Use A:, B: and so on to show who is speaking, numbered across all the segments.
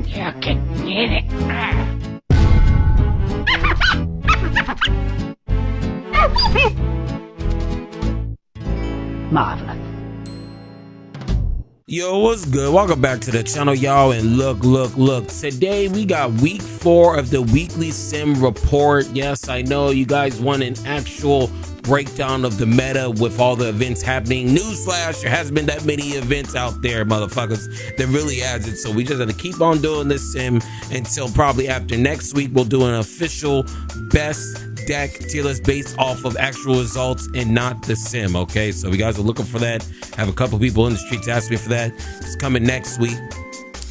A: You can get it. Marvelous.
B: Yo, what's good? Welcome back to the channel, y'all. And look, today we got week 4 of the weekly sim report. Yes, I know you guys want an actual breakdown of the meta with all the events happening. Newsflash, there hasn't been that many events out there, motherfuckers. There really hasn't. So we just have to keep on doing this sim until probably after next week. We'll do an official best deck tier list based off of actual results and not the sim. Okay, so if you guys are looking for that, have a couple people in the streets ask me for that. It's coming next week.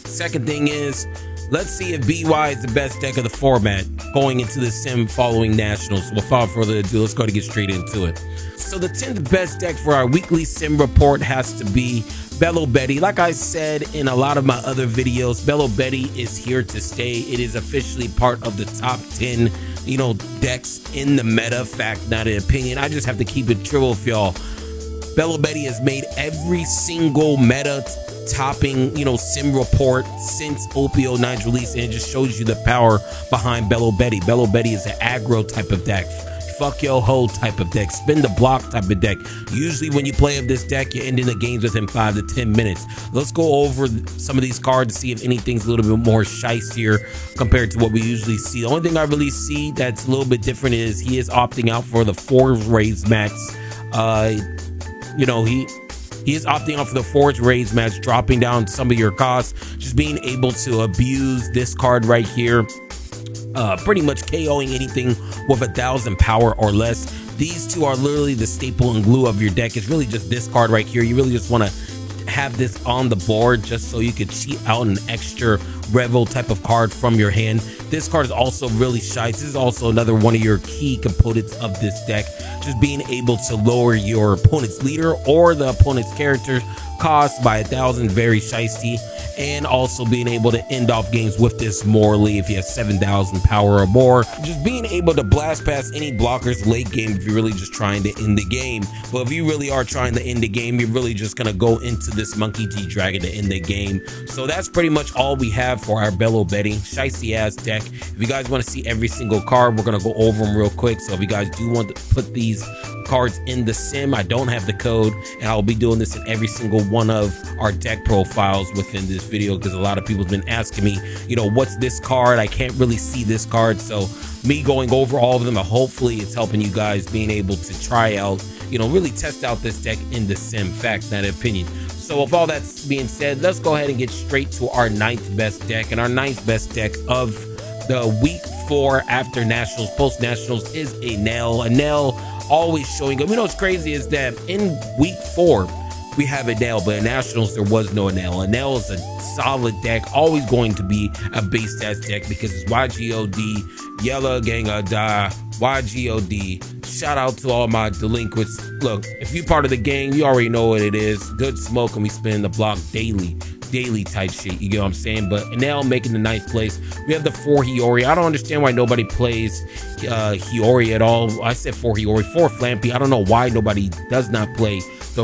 B: Second thing is, let's see if BY is the best deck of the format going into the sim following nationals. Without further ado, let's go to get straight into it. So the 10th best deck for our weekly sim report has to be ﷺ. Like I said in a lot of my other videos, ﷺ is here to stay. It is officially part of the top 10 decks in the meta. Fact, not an opinion. I just have to keep it true with y'all. ﷺ has made every single meta topping sim report since OP09's release, and it just shows you the power behind ﷺ. ﷺ is an aggro type of deck, fuck yo ho type of deck, spin the block type of deck. Usually when you play of this deck, you're ending the games within 5 to 10 minutes. Let's go over some of these cards to see if anything's a little bit more shicier compared to what we usually see. The only thing I really see that's a little bit different is he is opting out for the 4 raise max. He is opting out for the 4th raise match, dropping down some of your costs, just being able to abuse this card right here, pretty much KOing anything with 1,000 power or less. These two are literally the staple and glue of your deck. It's really just this card right here. You really just want to have this on the board just so you could cheat out an extra Revel type of card from your hand. This card is also really shy. This is also another one of your key components of this deck, just being able to lower your opponent's leader or the opponent's character cost by 1,000, very shiesty, and also being able to end off games with this morally if you have 7,000 power or more. Just being able to blast past any blockers late game if you're really just trying to end the game. But if you really are trying to end the game, you're really just gonna go into this Monkey D Dragon to end the game. So that's pretty much all we have for our ﷺ shiesty ass deck. If you guys want to see every single card, we're gonna go over them real quick. So if you guys do want to put these cards in the sim, I don't have the code, and I'll be doing this in every single one of our deck profiles within this video, because a lot of people have been asking me, what's this card? I can't really see this card. So me going over all of them, hopefully it's helping you guys being able to try out, really test out this deck in the sim. Fact, not opinion. So with all that being said, let's go ahead and get straight to our 9th best deck. And our 9th best deck of the week 4 after nationals, post nationals, is a nail. A nail always showing up. What's crazy is that in week 4 we have a nail, but in nationals there was no nail. A nail is a solid deck, always going to be a base stats deck because it's YGOD, Yellow Ganga Da, YGOD. Shout out to all my delinquents. Look, if you're part of the gang, you already know what it is. Good smoke, and we spin the block daily type shit, you get what I'm saying? But now making the 9th place, we have the 4 Hiyori. I don't understand why nobody plays Hiyori at all. I said 4 Hiyori, 4 Flampy. I don't know why nobody does not play the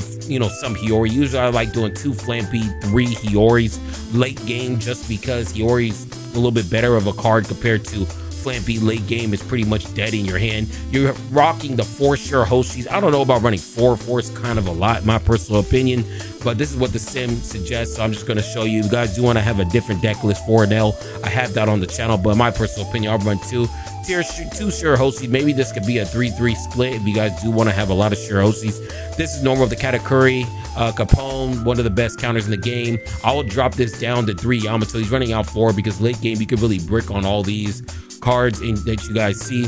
B: some Hiyori. Usually I like doing 2 Flampy, 3 Hiyoris late game, just because Hiyori's a little bit better of a card compared to Flampy. Late game is pretty much dead in your hand. You're rocking the 4 Sure Hoshis. I don't know about running 4. 4 is kind of a lot, in my personal opinion, but this is what the sim suggests, so I'm just going to show you. If you guys do want to have a different deck list for an L, I have that on the channel, but in my personal opinion, I'll run 2 Sure Hoshis. Maybe this could be a 3-3 split if you guys do want to have a lot of Sure Hoshis. This is normal of the Katakuri. Capone, one of the best counters in the game. I will drop this down to 3 Yamato. He's running out 4 because late game you could really brick on all these cards that you guys see.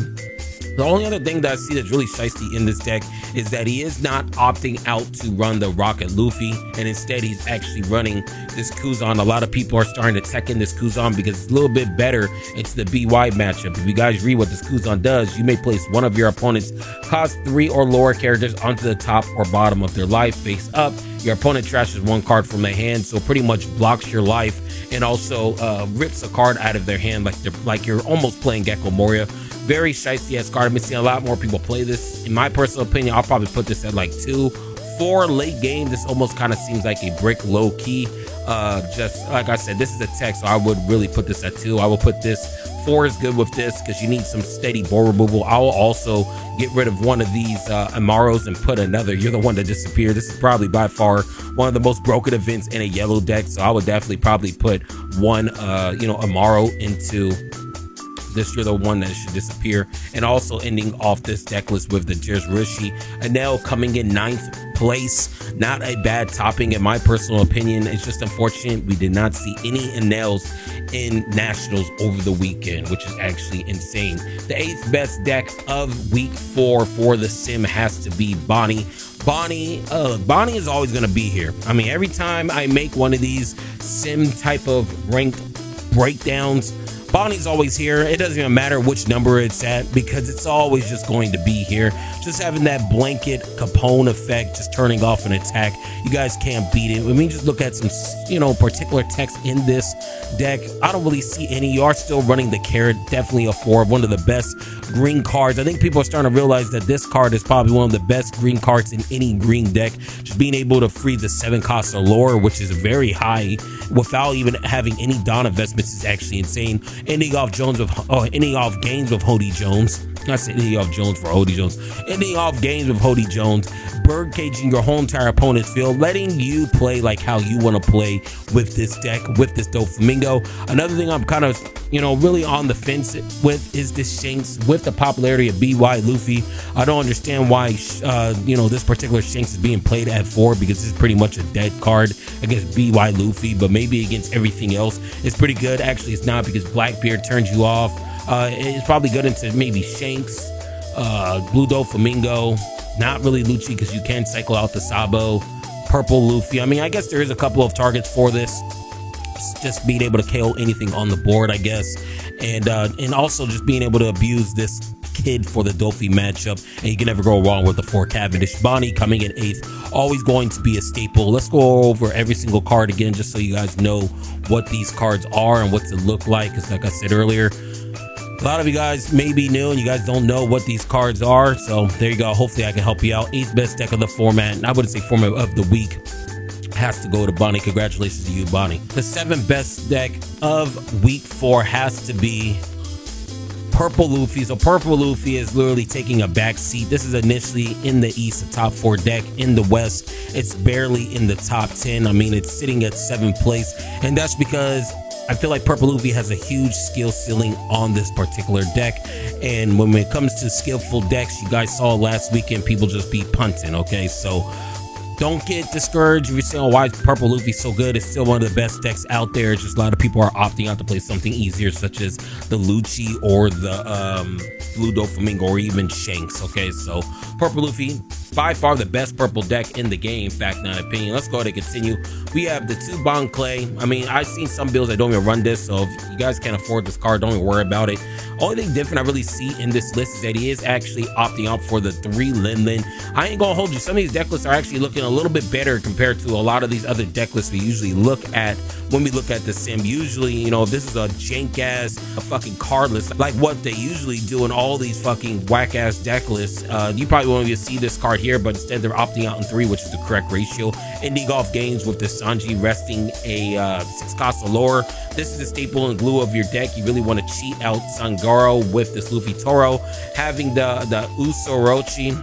B: The only other thing that I see that's really shiesty in this deck is that he is not opting out to run the Rocket Luffy, and instead he's actually running this Kuzan. A lot of people are starting to tech in this Kuzan because it's a little bit better into the BY matchup. If you guys read what this Kuzan does, you may place one of your opponent's cost 3 or lower characters onto the top or bottom of their life face up. Your opponent trashes 1 card from their hand, so pretty much blocks your life, and also rips a card out of their hand like you're almost playing Gecko Moria. Very shiesty ass card. I've been seeing a lot more people play this. In my personal opinion, I'll probably put this at like 2, For late game, this almost kind of seems like a brick low key. Just like I said, this is a tech, so I would really put this at 2. I will put this 4 is good with this because you need some steady board removal. I will also get rid of one of these Amaros and put another. You're the one that disappeared. This is probably by far one of the most broken events in a yellow deck, so I would definitely probably put one Amaro into this. You're the one that should disappear. And also ending off this deck list with the ʤa수Ⱡ Enel coming in 9th place. Not a bad topping in my personal opinion. It's just unfortunate we did not see any Enels in Nationals over the weekend, which is actually insane. The 8th best deck of week 4 for the sim has to be Bonnie. Bonnie is always going to be here. I mean, every time I make one of these sim type of ranked breakdowns, Bonnie's always here. It doesn't even matter which number it's at because it's always just going to be here. Just having that blanket Capone effect, just turning off an attack. You guys can't beat it. I mean, just look at some, particular text in this deck. I don't really see any. You are still running the Carrot, definitely a 4, one of the best green cards. I think people are starting to realize that this card is probably one of the best green cards in any green deck. Just being able to freeze a 7-cost Allure, which is very high, without even having any Dawn investments is actually insane. Ending off games with Hody Jones. I said ending off Jones for Hody Jones. Ending off games with Hody Jones. Bird caging your whole entire opponent's field, letting you play like how you want to play with this deck, with this ďa수ⱠⱠ. Another thing I'm kind of, really on the fence with is this Shanks. With the popularity of BY Luffy, I don't understand why, this particular Shanks is being played at 4 because this is pretty much a dead card against BY Luffy, but maybe against everything else it's pretty good. Actually, it's not because Blackbeard turns you off. It's probably good into maybe Shanks, Blue ďa수ⱠⱠ, not really Lucci because you can cycle out the Sabo, Purple Luffy. I mean, I guess there is a couple of targets for this. Just being able to KO anything on the board, I guess, and also just being able to abuse this kid for the Dolphy matchup, and you can never go wrong with the 4 Cavendish. Bonnie coming in 8th, always going to be a staple. Let's go over every single card again, just so you guys know what these cards are and what to look like. Because like I said earlier, a lot of you guys may be new and you guys don't know what these cards are. So there you go. Hopefully I can help you out. 8th best deck of the format, and I wouldn't say format of the week, has to go to Bonnie. Congratulations to you, Bonnie. The 7th best deck of week 4 has to be Purple Luffy. So Purple Luffy is literally taking a back seat. This is initially in the East, a top 4 deck. In the West, it's barely in the top 10. I mean, it's sitting at 7th place, and that's because I feel like Purple Luffy has a huge skill ceiling on this particular deck. And when it comes to skillful decks, you guys saw last weekend, people just be punting, okay? So don't get discouraged if you're saying, oh, why is Purple Luffy so good? It's still one of the best decks out there. It's just a lot of people are opting out to play something easier, such as the Lucci or the Blue ďa수ⱠⱠ, or even Shanks, okay? So Purple Luffy, by far the best purple deck in the game, in fact, in my opinion. Let's go ahead and continue. We have the 2 Bon Clay. I mean, I've seen some builds that don't even run this, so if you guys can't afford this card, don't even worry about it. Only thing different I really see in this list is that he is actually opting out for the 3 Lin Lin. I ain't gonna hold you. Some of these deck lists are actually looking a little bit better compared to a lot of these other deck lists we usually look at when we look at the sim. Usually, if this is a jank ass fucking card list, like what they usually do in all these fucking whack ass deck lists, you probably won't even see this card here, but instead they're opting out in 3, which is the correct ratio. Ending off games with the Sanji resting a 6-cost Allure. This is a staple and glue of your deck. You really want to cheat out Sangaro with this Luffy Toro. Having the Usorochi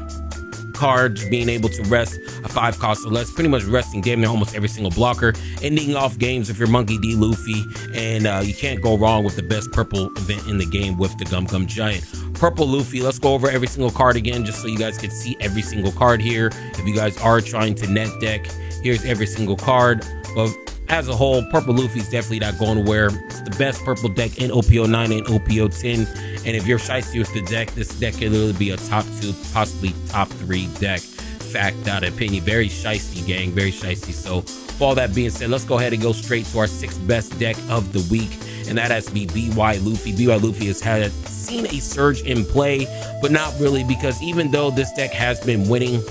B: card, being able to rest a 5-cost or less, pretty much resting damn near almost every single blocker. Ending off games with your Monkey D Luffy, and you can't go wrong with the best purple event in the game with the Gum Gum Giant. Purple Luffy, let's go over every single card again, just so you guys can see every single card here. If you guys are trying to net deck, here's every single card. But as a whole, Purple Luffy is definitely not going nowhere. It's the best purple deck in OP09 and OP010. And if you're shiesty with the deck, this deck can literally be a top 2, possibly top 3 deck. Fact, not opinion. Very shiesty, gang. Very shiesty. So, with all that being said, let's go ahead and go straight to our 6th best deck of the week. And that has to be BY Luffy. BY Luffy has seen a surge in play, but not really, because even though this deck has been winning,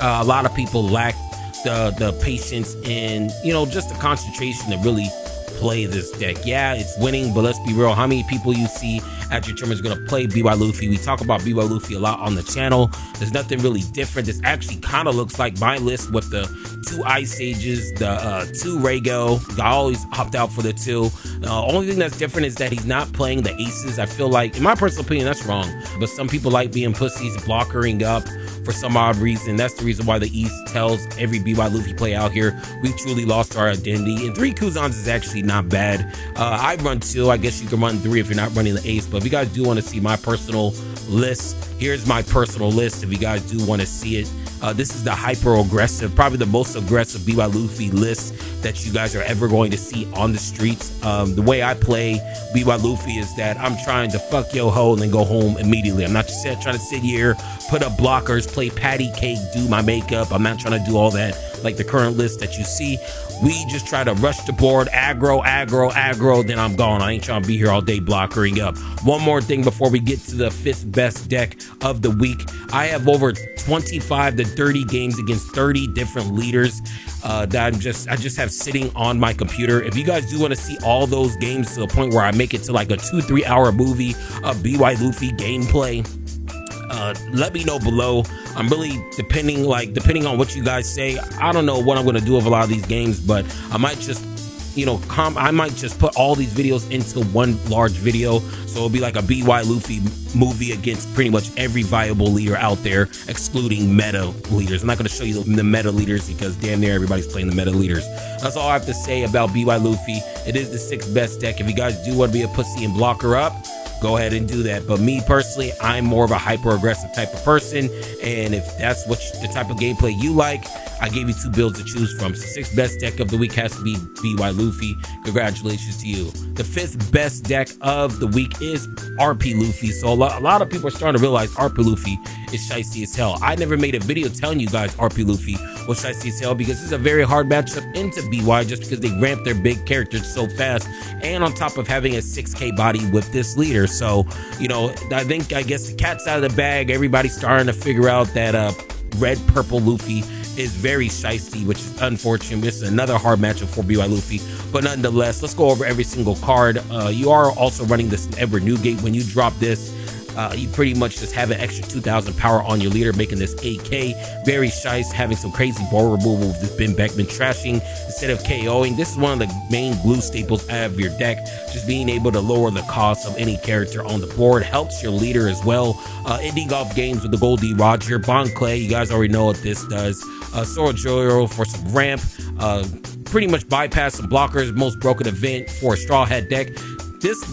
B: a lot of people lack the patience and just the concentration to really play this deck. Yeah, it's winning, but let's be real. How many people you see at your tournament is going to play BY Luffy? We talk about BY Luffy a lot on the channel. There's nothing really different. This actually kind of looks like my list with the 2 Ice Sages, the 2 Rago. I always opt out for the 2. Only thing that's different is that he's not playing the aces. I feel like, in my personal opinion, that's wrong. But some people like being pussies, blockering up for some odd reason. That's the reason why the East tells every BY Luffy play out here, we truly lost our identity. And 3 Kuzans is actually not bad. I run 2. I guess you can run 3 if you're not running the ace. But if you guys do want to see my personal list, here's my personal list if you guys do want to see it. This is the hyper aggressive, probably the most aggressive BY Luffy list that you guys are ever going to see on the streets. The way I play BY Luffy is that I'm trying to fuck yo ho and then go home immediately. I'm not just trying to sit here, put up blockers, play patty cake, do my makeup. I'm not trying to do all that like the current list that you see. We just try to rush the board, aggro, aggro, aggro, then I'm gone. I ain't trying to be here all day blockering up. One more thing before we get to the 5th best deck of the week. I have over 25 to 30 games against 30 different leaders that I just have sitting on my computer. If you guys do want to see all those games to the point where I make it to like a 2-3 hour movie of BY Luffy gameplay, let me know below. I'm really depending on what you guys say. I don't know what I'm going to do with a lot of these games, but I might just, you know, I might just put all these videos into one large video. So it'll be like a BY Luffy movie against pretty much every viable leader out there, excluding meta leaders. I'm not going to show you the meta leaders because damn near everybody's playing the meta leaders. That's all I have to say about BY Luffy. It is the 6th best deck. If you guys do want to be a pussy and block her up, go ahead and do that. But me personally, I'm more of a hyper aggressive type of person, and if that's what the type of gameplay you like, I gave you 2 builds to choose from. So 6th best deck of the week has to be BY Luffy. Congratulations to you. The 5th best deck of the week is RP Luffy. So a lot of people are starting to realize RP Luffy is shiesty as hell. I never made a video telling you guys RP Luffy was shiesty as hell because it's a very hard matchup into BY just because they ramp their big characters so fast, and on top of having a 6K body with this leader. So, you know, I guess the cat's out of the bag. Everybody's starting to figure out that red purple Luffy is very shiesty, which is unfortunate. This is another hard matchup for BY Luffy, but nonetheless, let's go over every single card. You are also running this Edward Newgate. When you drop this, you pretty much just have an extra 2,000 power on your leader, making this 8K. Very shiesty, having some crazy ball removal with this Ben Beckman trashing instead of KOing. This is one of the main glue staples out of your deck. Just being able to lower the cost of any character on the board helps your leader as well. Ending off games with the Goldie Roger, Bon Clay, you guys already know what this does. Sora Joyo for some ramp, pretty much bypass some blockers, most broken event for a Straw Hat deck. This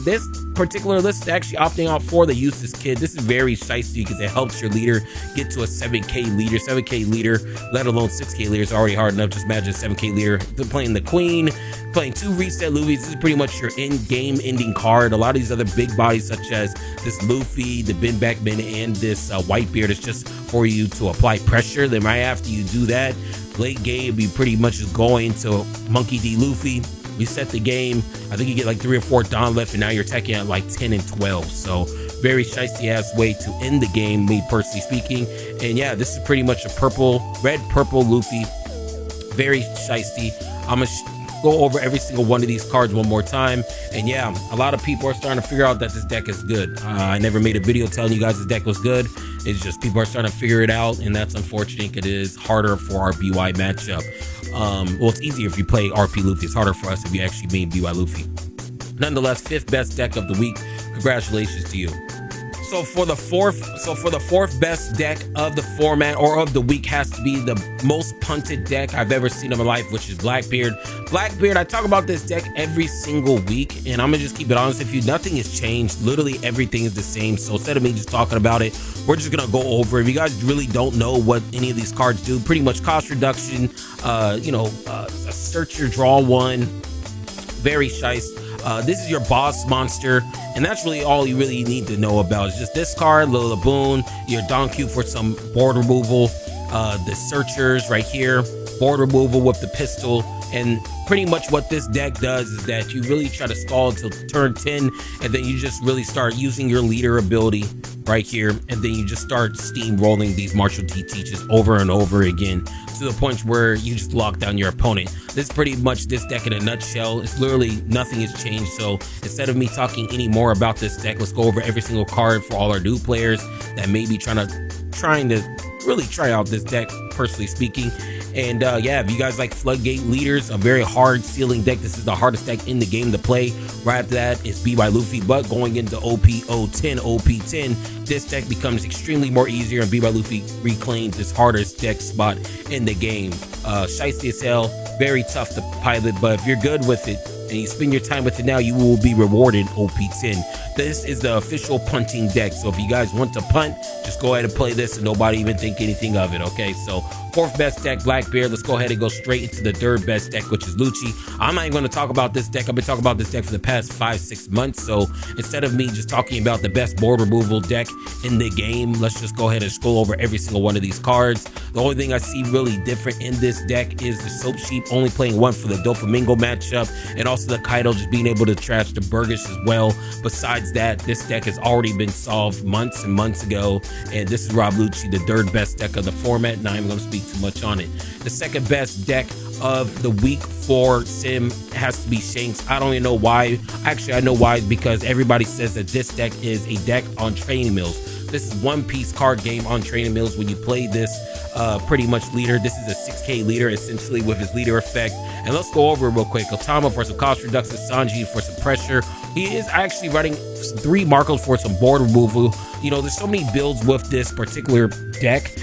B: particular list is actually opting out for the Useless Kid. This is very shiesty because it helps your leader get to a 7K leader. 7K leader, let alone 6K leader, is already hard enough. Just imagine a 7K leader. They're playing the Queen, playing 2 Reset Luffys. This is pretty much your in-game ending card. A lot of these other big bodies, such as this Luffy, the Ben Beckman, and this Whitebeard, is just for you to apply pressure. Then right after you do that, late game, you pretty much just go into Monkey D. Luffy. You set the game. I think you get like 3 or 4 Dawn left, and now you're attacking at like 10 and 12. So very shiesty ass way to end the game, me personally speaking. And yeah, this is pretty much a red purple Luffy. Very shiesty. I'm gonna go over every single one of these cards one more time. And yeah, a lot of people are starting to figure out that this deck is good. I never made a video telling you guys this deck was good. It's just people are starting to figure it out, and that's unfortunate. It is harder for our BY matchup. Well, it's easier if you play RP Luffy. It's harder for us if you actually made BY Luffy. Nonetheless, 5th best deck of the week. Congratulations to you. So for the fourth best deck of the format or of the week has to be the most punted deck I've ever seen in my life, which is Blackbeard. Blackbeard, I talk about this deck every single week, and I'm gonna just keep it honest with you. Nothing has changed. Literally everything is the same. So instead of me just talking about it, we're just gonna go over it. If you guys really don't know what any of these cards do, pretty much cost reduction, search your draw one, very shice. This is your boss monster, and that's really all you really need to know about. It's just this card, Little Laboon, your Donkey for some board removal, the searchers right here, board removal with the pistol. And pretty much what this deck does is that you really try to stall until turn 10, and then you just really start using your leader ability right here, and then you just start steamrolling these martial teaches over and over again to the point where you just lock down your opponent. This is pretty much this deck in a nutshell. It's literally nothing has changed. So instead of me talking any more about this deck, let's go over every single card for all our new players that may be trying to really try out this deck, personally speaking. And yeah, if you guys like Floodgate Leaders, a very hard ceiling deck, this is the hardest deck in the game to play. Right after that is Be by Luffy, but going into OP09, OP10, this deck becomes extremely more easier, and Be by Luffy reclaims its hardest deck spot in the game. Shiesty as hell, very tough to pilot, but if you're good with it and you spend your time with it now, you will be rewarded OP10. This is the official punting deck, so if you guys want to punt, just go ahead and play this and nobody even think anything of it, okay? So 4th best deck, Blackbeard. Let's go ahead and go straight into the 3rd best deck, which is Lucci. I'm not even going to talk about this deck. I've been talking about this deck for the past 5-6 months, so instead of me just talking about the best board removal deck in the game, let's just go ahead and scroll over every single one of these cards. The only thing I see really different in this deck is the Soap Sheep only playing 1 for the ďufu̱mingo matchup, and also the Kaido just being able to trash the Burgish as well. Besides that, this deck has already been solved months and months ago, and this is Rob Lucci, the 3rd best deck of the format. Not even going to speak too much on it. The 2nd best deck of the week for Sim has to be Shanks. I don't even know why. Actually, I know why, because everybody says that this deck is a deck on training mills. This is one-piece card game on training mills. When you play this pretty much leader, this is a 6k leader essentially with his leader effect. And let's go over it real quick. Otama for some cost reduction, Sanji for some pressure. He is actually running 3 Marcos for some board removal. You know, there's so many builds with this particular deck.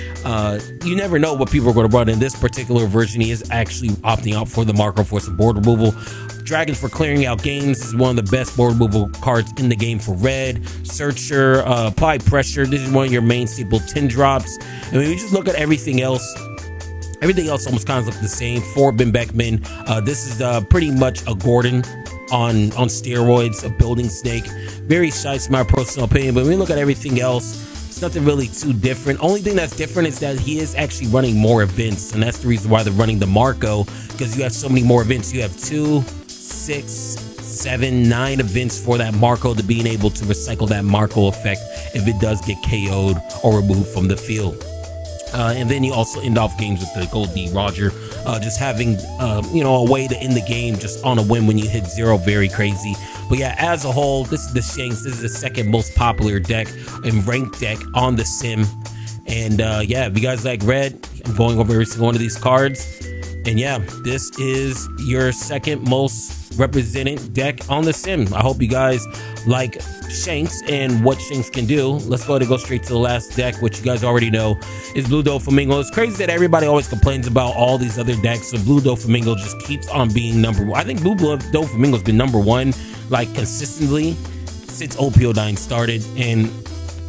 B: You never know what people are going to run. In this particular version, he is actually opting out for the Marco for some board removal. Dragons for clearing out games. This is one of the best board removal cards in the game for red. Searcher, apply pressure. This is one of your main staple 10 drops. And when you just look at everything else almost kind of looks the same. 4 Beckman. This is pretty much a Gordon on steroids, a building snake. Very shy, in my personal opinion. But when we look at everything else, it's nothing really too different. Only thing that's different is that he is actually running more events, and that's the reason why they're running the Marco, because you have so many more events. You have 2, 6, 7, 9 events for that Marco, to being able to recycle that Marco effect if it does get KO'd or removed from the field. And then you also end off games with the Gold D Roger, just having you know, a way to end the game just on a win when you hit 0. Very crazy. But yeah, as a whole, this is the Shanks. This is the 2nd most popular deck and ranked deck on the Sim. And yeah, if you guys like red, I'm going over every single one of these cards. And yeah, this is your 2nd most represented deck on the Sim. I hope you guys like Shanks and what Shanks can do. Let's go ahead and go straight to the last deck, which you guys already know is Blue ďufu̱mingo. It's crazy that everybody always complains about all these other decks, so Blue ďufu̱mingo just keeps on being number 1. I think Blue ďufu̱mingo has been number 1 like consistently since OP09 started, and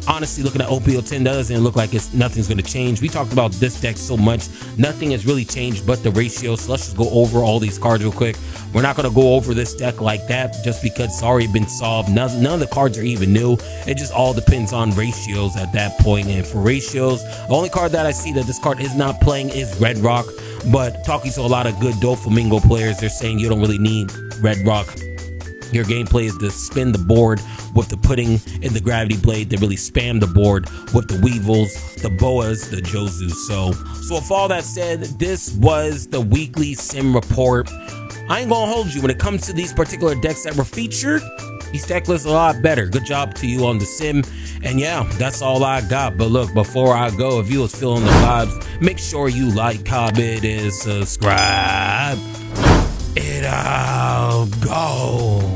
B: honestly, looking at OP10, doesn't look like nothing's going to change. We talked about this deck so much. Nothing has really changed but the ratio. So let's just go over all these cards real quick. We're not going to go over this deck like that just because it's already been solved. None of the cards are even new. It just all depends on ratios at that point. And for ratios, the only card that I see that this card is not playing is Red Rock. But talking to a lot of good ďufu̱mingo players, they're saying you don't really need Red Rock. Your gameplay is to spin the board with the pudding and the gravity blade, to really spam the board with the Weevils, the Boas, the Jozu. So with all that said, this was the weekly Sim report. I ain't gonna hold you. When it comes to these particular decks that were featured, these deck lists are a lot better. Good job to you on the Sim. And yeah, that's all I got. But look, before I go, if you was feeling the vibes, make sure you like, comment, and subscribe. And I'll go.